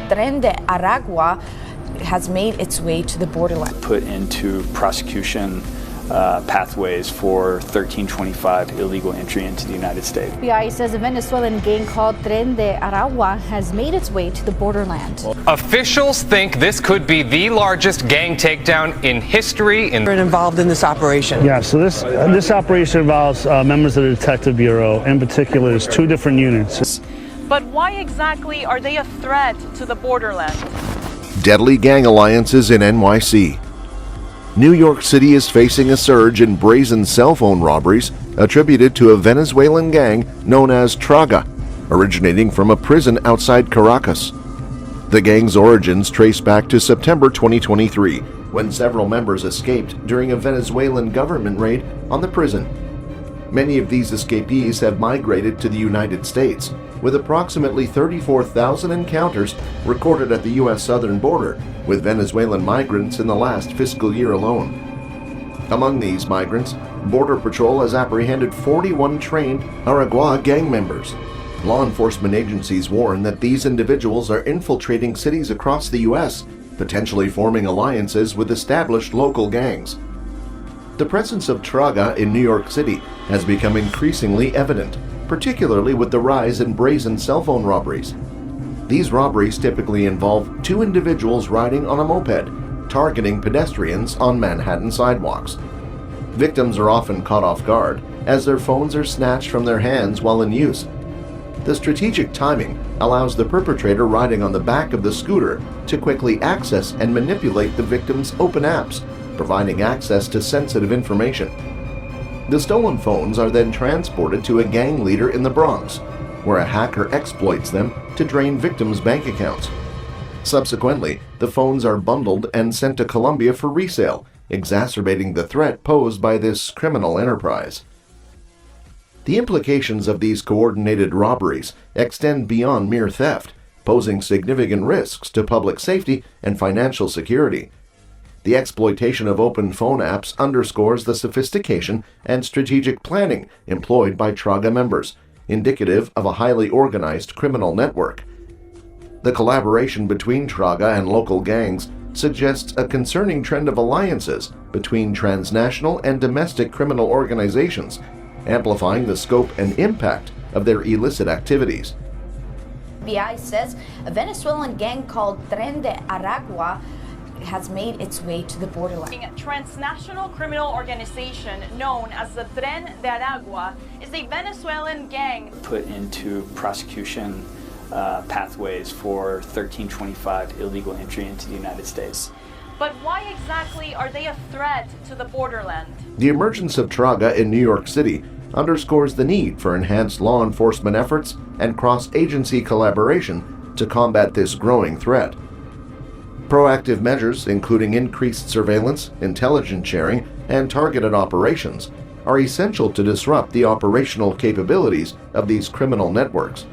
Tren de Aragua has made its way to the borderland. Put into prosecution pathways for 1325 illegal entry into the United States. FBI says a Venezuelan gang called Tren de Aragua has made its way to the borderland. Officials think this could be the largest gang takedown in history. Involved in this operation. Yeah, so this operation involves members of the Detective Bureau. In particular, there's 2 different units. But why exactly are they a threat to the borderland? Deadly gang alliances in NYC. New York City is facing a surge in brazen cell phone robberies attributed to a Venezuelan gang known as Traga, originating from a prison outside Caracas. The gang's origins trace back to September 2023, when several members escaped during a Venezuelan government raid on the prison. Many of these escapees have migrated to the United States, with approximately 34,000 encounters recorded at the U.S. southern border with Venezuelan migrants in the last fiscal year alone. Among these migrants, Border Patrol has apprehended 41 trained Aragua gang members. Law enforcement agencies warn that these individuals are infiltrating cities across the U.S., potentially forming alliances with established local gangs. The presence of Traga in New York City has become increasingly evident, particularly with the rise in brazen cell phone robberies. These robberies typically involve 2 individuals riding on a moped, targeting pedestrians on Manhattan sidewalks. Victims are often caught off guard, as their phones are snatched from their hands while in use. The strategic timing allows the perpetrator riding on the back of the scooter to quickly access and manipulate the victim's open apps, providing access to sensitive information. The stolen phones are then transported to a gang leader in the Bronx, where a hacker exploits them to drain victims' bank accounts. Subsequently, the phones are bundled and sent to Colombia for resale, exacerbating the threat posed by this criminal enterprise. The implications of these coordinated robberies extend beyond mere theft, posing significant risks to public safety and financial security. The exploitation of open phone apps underscores the sophistication and strategic planning employed by Traga members, indicative of a highly organized criminal network. The collaboration between Traga and local gangs suggests a concerning trend of alliances between transnational and domestic criminal organizations, amplifying the scope and impact of their illicit activities. FBI says a Venezuelan gang called Tren de Aragua has made its way to the borderland. A transnational criminal organization known as the Tren de Aragua is a Venezuelan gang. Put into prosecution pathways for 1325 illegal entry into the United States. But why exactly are they a threat to the borderland? The emergence of Traga in New York City underscores the need for enhanced law enforcement efforts and cross-agency collaboration to combat this growing threat. Proactive measures, including increased surveillance, intelligence sharing, and targeted operations, are essential to disrupt the operational capabilities of these criminal networks.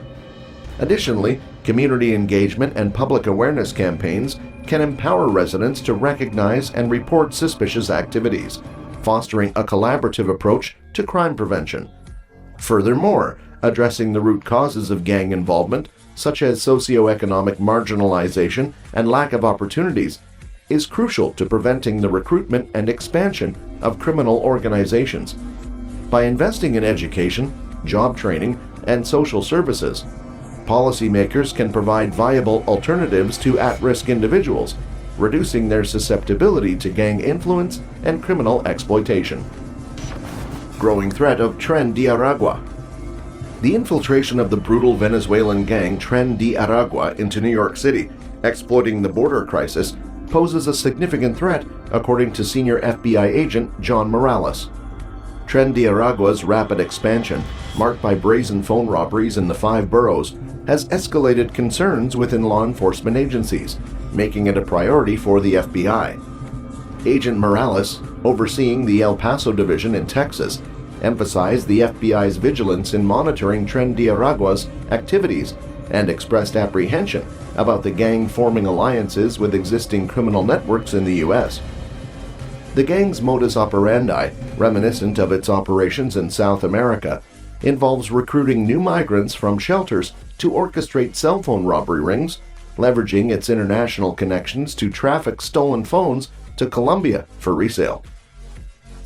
Additionally, community engagement and public awareness campaigns can empower residents to recognize and report suspicious activities, fostering a collaborative approach to crime prevention. Furthermore, addressing the root causes of gang involvement, such as socioeconomic marginalization and lack of opportunities, is crucial to preventing the recruitment and expansion of criminal organizations. By investing in education, job training, and social services, policymakers can provide viable alternatives to at-risk individuals, reducing their susceptibility to gang influence and criminal exploitation. Growing threat of Tren de Aragua. The infiltration of the brutal Venezuelan gang Tren de Aragua into New York City, exploiting the border crisis, poses a significant threat, according to senior FBI agent John Morales. Tren de Aragua's rapid expansion, marked by brazen phone robberies in the 5 boroughs, has escalated concerns within law enforcement agencies, making it a priority for the FBI. Agent Morales, overseeing the El Paso division in Texas, emphasized the FBI's vigilance in monitoring Tren de Aragua's activities and expressed apprehension about the gang forming alliances with existing criminal networks in the U.S. The gang's modus operandi, reminiscent of its operations in South America, involves recruiting new migrants from shelters to orchestrate cell phone robbery rings, leveraging its international connections to traffic stolen phones to Colombia for resale.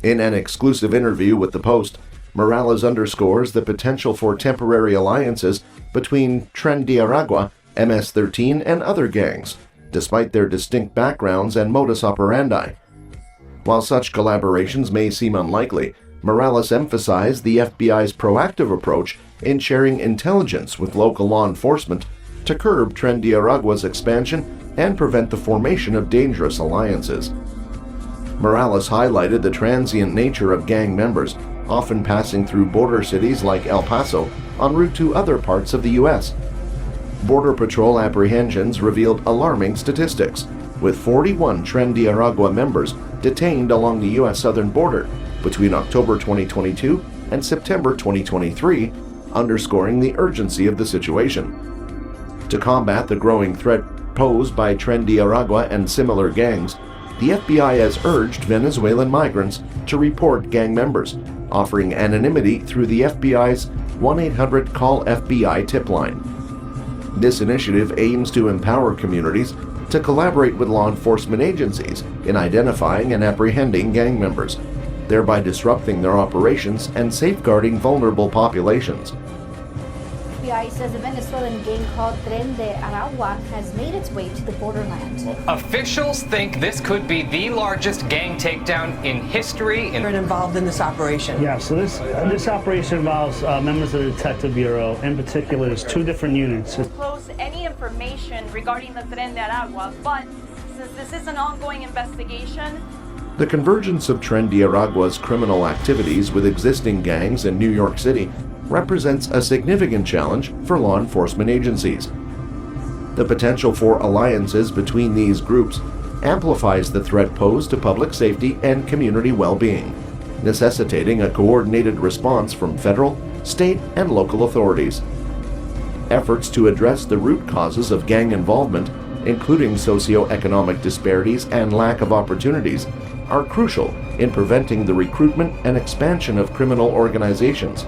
In an exclusive interview with The Post, Morales underscores the potential for temporary alliances between Tren de Aragua, MS-13, and other gangs, despite their distinct backgrounds and modus operandi. While such collaborations may seem unlikely, Morales emphasized the FBI's proactive approach in sharing intelligence with local law enforcement to curb Tren de Aragua's expansion and prevent the formation of dangerous alliances. Morales highlighted the transient nature of gang members, often passing through border cities like El Paso en route to other parts of the U.S. Border Patrol apprehensions revealed alarming statistics, with 41 Tren de Aragua members detained along the U.S. southern border between October 2022 and September 2023, underscoring the urgency of the situation. To combat the growing threat posed by Tren de Aragua and similar gangs, the FBI has urged Venezuelan migrants to report gang members, offering anonymity through the FBI's 1-800-CALL-FBI tip line. This initiative aims to empower communities to collaborate with law enforcement agencies in identifying and apprehending gang members, thereby disrupting their operations and safeguarding vulnerable populations. FBI says a Venezuelan gang called Tren de Aragua has made its way to the borderland. Officials think this could be the largest gang takedown in history. Involved in this operation. Yeah, so this operation involves members of the Detective Bureau. In particular, there's two different units. Disclose any information regarding the Tren de Aragua, but since this is an ongoing investigation, The convergence of Tren de Aragua's criminal activities with existing gangs in New York City represents a significant challenge for law enforcement agencies. The potential for alliances between these groups amplifies the threat posed to public safety and community well-being, necessitating a coordinated response from federal, state, and local authorities. Efforts to address the root causes of gang involvement, including socioeconomic disparities and lack of opportunities, are crucial in preventing the recruitment and expansion of criminal organizations.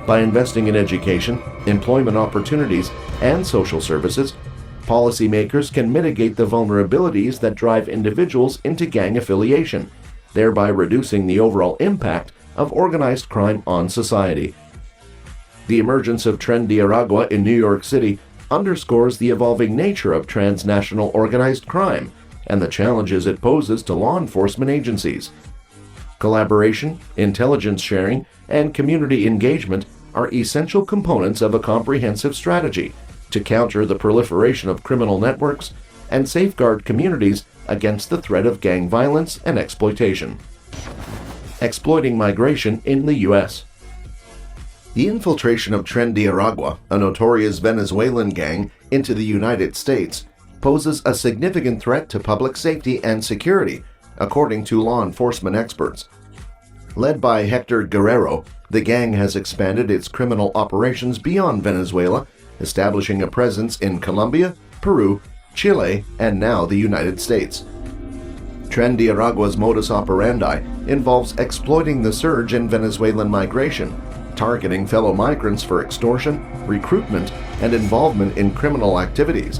By investing in education, employment opportunities, and social services, policymakers can mitigate the vulnerabilities that drive individuals into gang affiliation, thereby reducing the overall impact of organized crime on society. The emergence of Tren de Aragua in New York City underscores the evolving nature of transnational organized crime and the challenges it poses to law enforcement agencies. Collaboration, intelligence sharing, and community engagement are essential components of a comprehensive strategy to counter the proliferation of criminal networks and safeguard communities against the threat of gang violence and exploitation. Exploiting migration in the U.S. The infiltration of Tren de Aragua, a notorious Venezuelan gang, into the United States poses a significant threat to public safety and security, according to law enforcement experts. Led by Hector Guerrero, the gang has expanded its criminal operations beyond Venezuela, establishing a presence in Colombia, Peru, Chile, and now the United States. Tren de Aragua's modus operandi involves exploiting the surge in Venezuelan migration, targeting fellow migrants for extortion, recruitment, and involvement in criminal activities.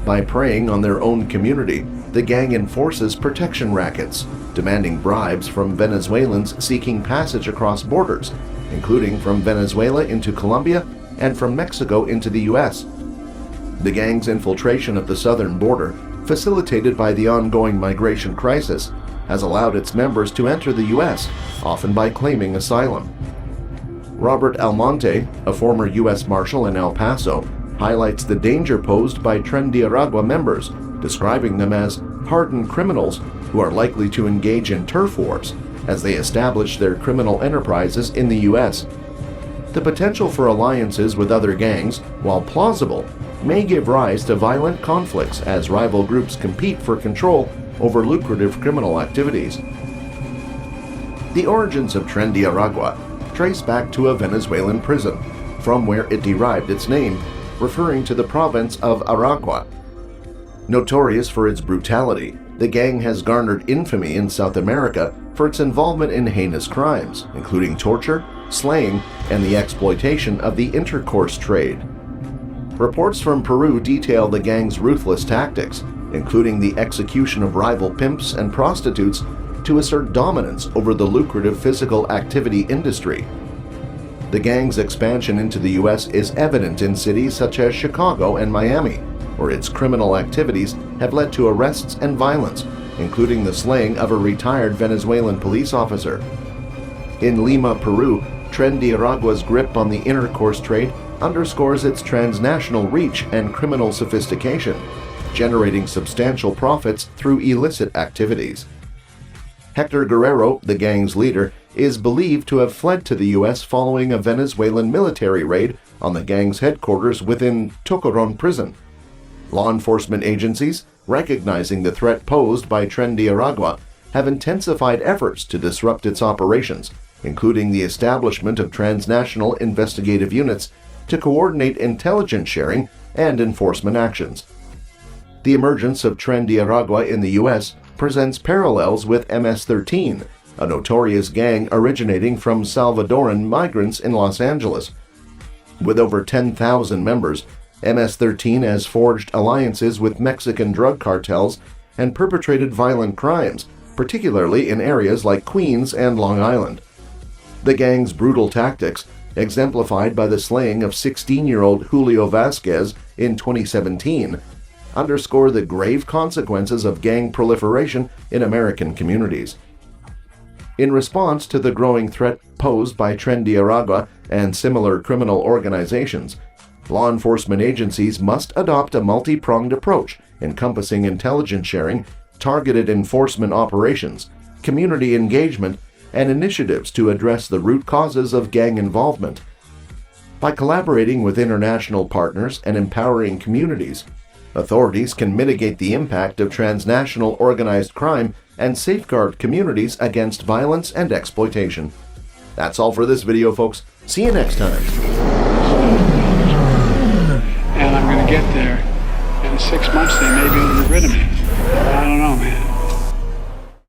By preying on their own community, the gang enforces protection rackets, demanding bribes from Venezuelans seeking passage across borders, including from Venezuela into Colombia and from Mexico into the U.S. The gang's infiltration of the southern border, facilitated by the ongoing migration crisis, has allowed its members to enter the U.S., often by claiming asylum. Robert Almonte, a former U.S. Marshal in El Paso, highlights the danger posed by Tren de Aragua members, describing them as hardened criminals who are likely to engage in turf wars as they establish their criminal enterprises in the U.S. The potential for alliances with other gangs, while plausible, may give rise to violent conflicts as rival groups compete for control over lucrative criminal activities. The origins of Tren de Aragua trace back to a Venezuelan prison, from where it derived its name, referring to the province of Aragua. Notorious for its brutality, the gang has garnered infamy in South America for its involvement in heinous crimes, including torture, slaying, and the exploitation of the intercourse trade. Reports from Peru detail the gang's ruthless tactics, including the execution of rival pimps and prostitutes to assert dominance over the lucrative physical activity industry. The gang's expansion into the U.S. is evident in cities such as Chicago and Miami, where its criminal activities have led to arrests and violence, including the slaying of a retired Venezuelan police officer. In Lima, Peru, Tren Aragua's grip on the intercourse trade underscores its transnational reach and criminal sophistication, generating substantial profits through illicit activities. Hector Guerrero, the gang's leader, is believed to have fled to the U.S. following a Venezuelan military raid on the gang's headquarters within Tocoron prison. Law enforcement agencies, recognizing the threat posed by Tren Aragua, have intensified efforts to disrupt its operations, including the establishment of transnational investigative units to coordinate intelligence sharing and enforcement actions. The emergence of Tren Aragua in the U.S. presents parallels with MS-13, a notorious gang originating from Salvadoran migrants in Los Angeles. With over 10,000 members, MS-13 has forged alliances with Mexican drug cartels and perpetrated violent crimes, particularly in areas like Queens and Long Island. The gang's brutal tactics, exemplified by the slaying of 16-year-old Julio Vasquez in 2017, underscore the grave consequences of gang proliferation in American communities. In response to the growing threat posed by Tren Aragua and similar criminal organizations, law enforcement agencies must adopt a multi-pronged approach encompassing intelligence sharing, targeted enforcement operations, community engagement, and initiatives to address the root causes of gang involvement. By collaborating with international partners and empowering communities, authorities can mitigate the impact of transnational organized crime and safeguard communities against violence and exploitation. That's all for this video, folks. See you next time. And I'm going to get there. In 6 months, they may be able to get rid of me.